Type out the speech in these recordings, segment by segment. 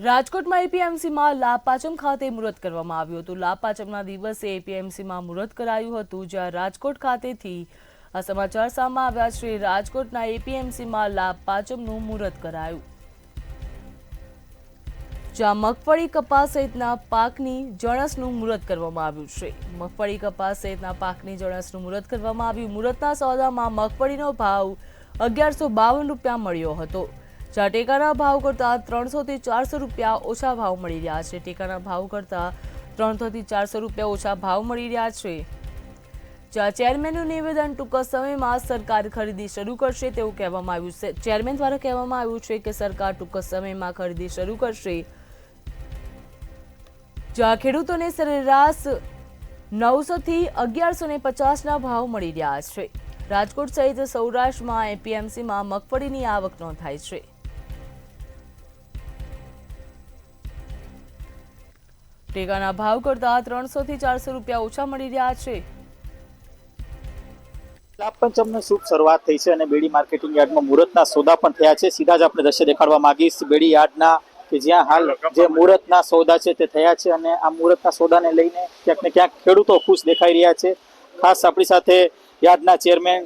રાજકોટમાં એપીએમસીમાં લાભપાચમ ખાતે મુહૂર્ત કરવામાં આવ્યું હતું। લાભપાચમના દિવસે એપીએમસીમાં મુહૂર્ત કરાયું હતું, જ્યાં રાજકોટ ખાતેથી આ સમાચાર સામે આવ્યા છે। રાજકોટના એપીએમસીમાં લાભપાચમનું મુહૂર્ત કરાયું, જ્યાં મગફળી કપાસ સહિતના પાકની જણસનું મુહૂર્ત કરવામાં આવ્યું છે। મગફળી કપાસ સહિતના પાકની જણસનું મુહૂર્ત કરવામાં આવ્યું। મુહૂર્તના સોદામાં મગફળીનો ભાવ 1152 રૂપિયા મળ્યો હતો, જ્યાં ટેકાના ભાવ કરતાં 300 થી 400 રૂપિયા ઓછા ભાવ મળી રહ્યા છે। ટેકાના ભાવ કરતાં 300 થી 400 રૂપિયા ઓછા ભાવ મળી રહ્યા છે, જ્યાં ચેરમેનનું નિવેદન ટૂંક સમયમાં સરકાર ખરીદી શરૂ કરશે તેવું કહેવામાં આવ્યું છે। ચેરમેન દ્વારા કહેવામાં આવ્યું છે કે સરકાર ટૂંક સમયમાં ખરીદી શરૂ કરશે, જ્યાં ખેડૂતોને સરેરાશ 900 થી 1150ના ભાવ મળી રહ્યા છે। રાજકોટ સહિત સૌરાષ્ટ્રમાં એપીએમસીમાં મગફળીની આવક નોંધાઈ છે। ટેકાના ભાવ કરતાં 300 થી 400 રૂપિયા ઓછા મળી રહ્યા છે। લાભપંચમની શુભ શરૂઆત થઈ છે અને બેડી માર્કેટિંગ યાર્ડમાં મુહૂર્તના સોદા પણ થયા છે। સીધા જ આપણે દ્રશ્ય દેખાડવા માંગીશ બેડી યાર્ડના, કે જ્યાં હાલ જે મુહૂર્તના સોદા છે તે થયા છે અને આ મુહૂર્તના સોદાને લઈને ક્યાંક ને ક્યાંક ખેડૂતો ખુશ દેખાઈ રહ્યા છે। ખાસ આપણી સાથે યાર્ડના ચેરમેન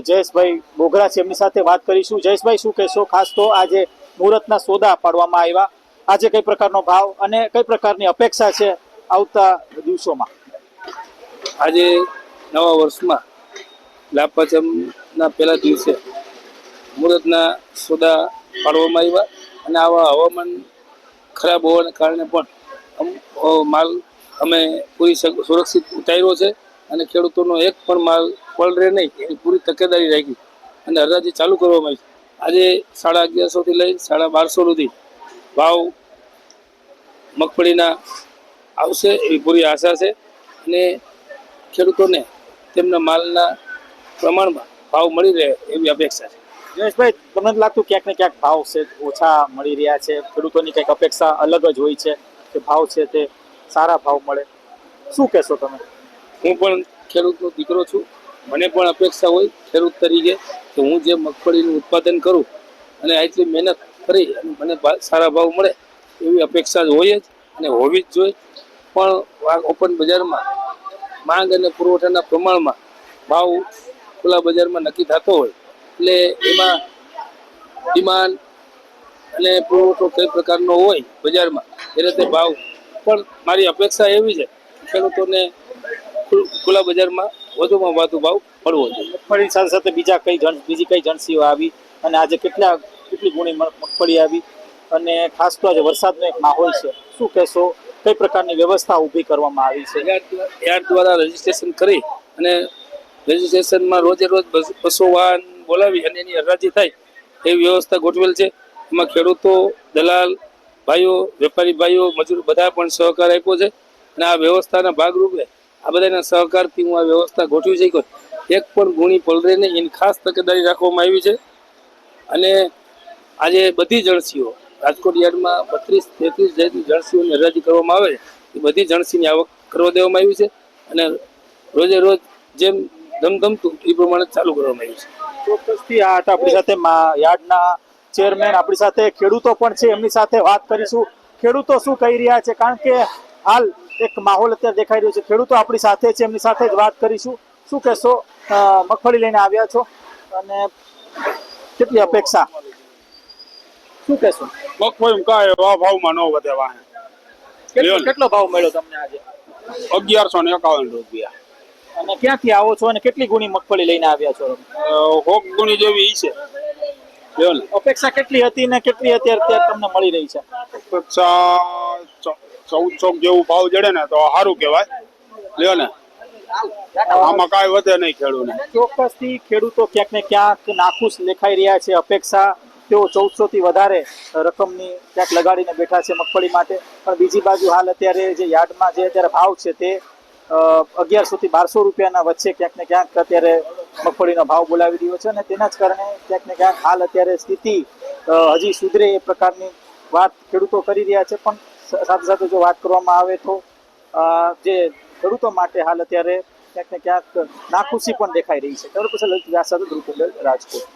જયેશભાઈ બોગરા છે, એમની સાથે વાત કરીશું। જયેશભાઈ, શું કહેશો? ખાસ તો આજે મુહૂર્તના સોદા પાડવામાં આવ્યા, આજે કઈ પ્રકારનો ભાવ અને કઈ પ્રકારની અપેક્ષા છે આવતા દિવસોમાં? આજે નવા વર્ષમાં લાભપાચમના પહેલા દિવસે મુહૂર્તના સોદા પાડવામાં આવ્યા અને આવા હવામાન ખરાબ હોવાને કારણે પણ માલ અમે પૂરી સુરક્ષિત ઉતાર્યો છે અને ખેડૂતોનો એક પણ માલ પલળે નહીં એની પૂરી તકેદારી રાખી અને હરાજી ચાલુ કરવામાં આવી છે। આજે 1150 થી લઈ 1250 સુધી ભાવ મગફળીના આવશે એવી પૂરી આશા છે અને ખેડૂતોને તેમના માલના પ્રમાણમાં ભાવ મળી રહે એવી અપેક્ષા છે। જયેશભાઈ, તમને લાગતું ક્યાંક ને ક્યાંક ભાવ છે ઓછા મળી રહ્યા છે, ખેડૂતોની કંઈક અપેક્ષા અલગ જ હોય છે કે ભાવ છે તે સારા ભાવ મળે, શું કહેશો તમે? હું પણ ખેડૂતનો દીકરો છું, મને પણ અપેક્ષા હોય ખેડૂત તરીકે કે હું જે મગફળીનું ઉત્પાદન કરું અને આટલી મહેનત કરી અને મને સારા ભાવ મળે એવી અપેક્ષા હોય જ અને હોવી જ જોઈએ। પણ ઓપન બજારમાં માંગ અને પુરવઠાના પ્રમાણમાં ભાવ ખુલ્લા બજારમાં નક્કી થતો હોય એટલે એમાં ડિમાન્ડ અને પુરવઠો કઈ પ્રકારનો હોય બજારમાં એ રીતે ભાવ પણ મારી અપેક્ષા એવી છે ખેડૂતોને ખુલ્લા બજારમાં વધુમાં વધુ ભાવ મળવો જોઈએ। મગફળી સાથે સાથે બીજી કઈ જણસીઓ આવી અને આજે કેટલી ગુણી મગફળી આવી અને ખાસ તો આજે વરસાદનો એક માહોલ છે, શું કહેશો? કઈ પ્રકારની વ્યવસ્થા ઊભી કરવામાં આવી છે? યાર્ડ દ્વારા રજીસ્ટ્રેશન કરી અને રજીસ્ટ્રેશનમાં રોજે રોજ બસો વાહન બોલાવી અને એની હરાજી થાય એવી વ્યવસ્થા ગોઠવેલ છે। એમાં ખેડૂતો, દલાલ ભાઈઓ, વેપારી ભાઈઓ, મજૂર બધા પણ સહકાર આપ્યો છે અને આ વ્યવસ્થાના ભાગરૂપે આ બધાના સહકારથી હું આ વ્યવસ્થા ગોઠવી શક્યો। એક પણ ગુણી પલળે નહીં એની ખાસ તકેદારી રાખવામાં આવી છે અને આજે બધી જણસીઓ રાજકોટ યાર્ડમાં 32-33 જેટલી જણસીઓની હરાજી કરવામાં આવે છે, એ બધી જણસીની આવક કરવા દેવામાં આવી છે અને રોજે રોજ જેમ ધમધમતું એ પ્રમાણે ચાલુ કરવામાં આવ્યું છે। ચોક્કસથી આ હતા આપણી સાથે યાર્ડના ચેરમેન, આપણી સાથે ખેડૂતો પણ છે, એમની સાથે વાત કરીશું। ખેડૂતો શું કહી રહ્યા છે, કારણ કે હાલ એક માહોલ અત્યારે દેખાઈ રહ્યો છે। ખેડૂતો આપણી સાથે છે, એમની સાથે જ વાત કરીશું। શું કહેશો? મગફળી લઈને આવ્યા છો અને કેટલી અપેક્ષા, શું કહેશો? મગફળી કાંઈ ભાવમાં ન વધે વાહે। કેટલો ભાવ મળ્યો તમને આજે? 1151 રૂપિયા। અને ક્યાંથી આવો છો અને કેટલી ગુણી મગફળી લઈને આવ્યા છો? 100 ગુણી જેવી છે। અપેક્ષા કેટલી હતી ને કેટલી અત્યારે તમને મળી રહી છે? અપેક્ષા 1400 જેવું ભાવ જડે ને તો સારું કહેવાય, લ્યો ને આમાં કાંઈ વધે નહીં ખેડૂતને। ચોક્કસથી ખેડૂતો ક્યાંક ને ક્યાંક નાખુશ દેખાઈ રહ્યા છે। અપેક્ષા તેઓ 1400 થી વધારે રકમની ક્યાંક લગાડીને બેઠા છે મગફળી માટે, પણ બીજી બાજુ હાલ અત્યારે જે યાર્ડમાં જે અત્યારે ભાવ છે તે 1100 થી 1200 રૂપિયાના વચ્ચે ક્યાંક ને ક્યાંક અત્યારે મગફળીનો ભાવ બોલાવી રહ્યો છે અને તેના જ કારણે ક્યાંક ને ક્યાંક હાલ અત્યારે સ્થિતિ હજી સુધરે એ પ્રકારની વાત ખેડૂતો કરી રહ્યા છે। પણ સાથે સાથે જો વાત કરવામાં આવે તો જે ખેડૂતો માટે હાલ અત્યારે ક્યાંક ને ક્યાંક નાખુશી પણ દેખાઈ રહી છે। રાજકોટ।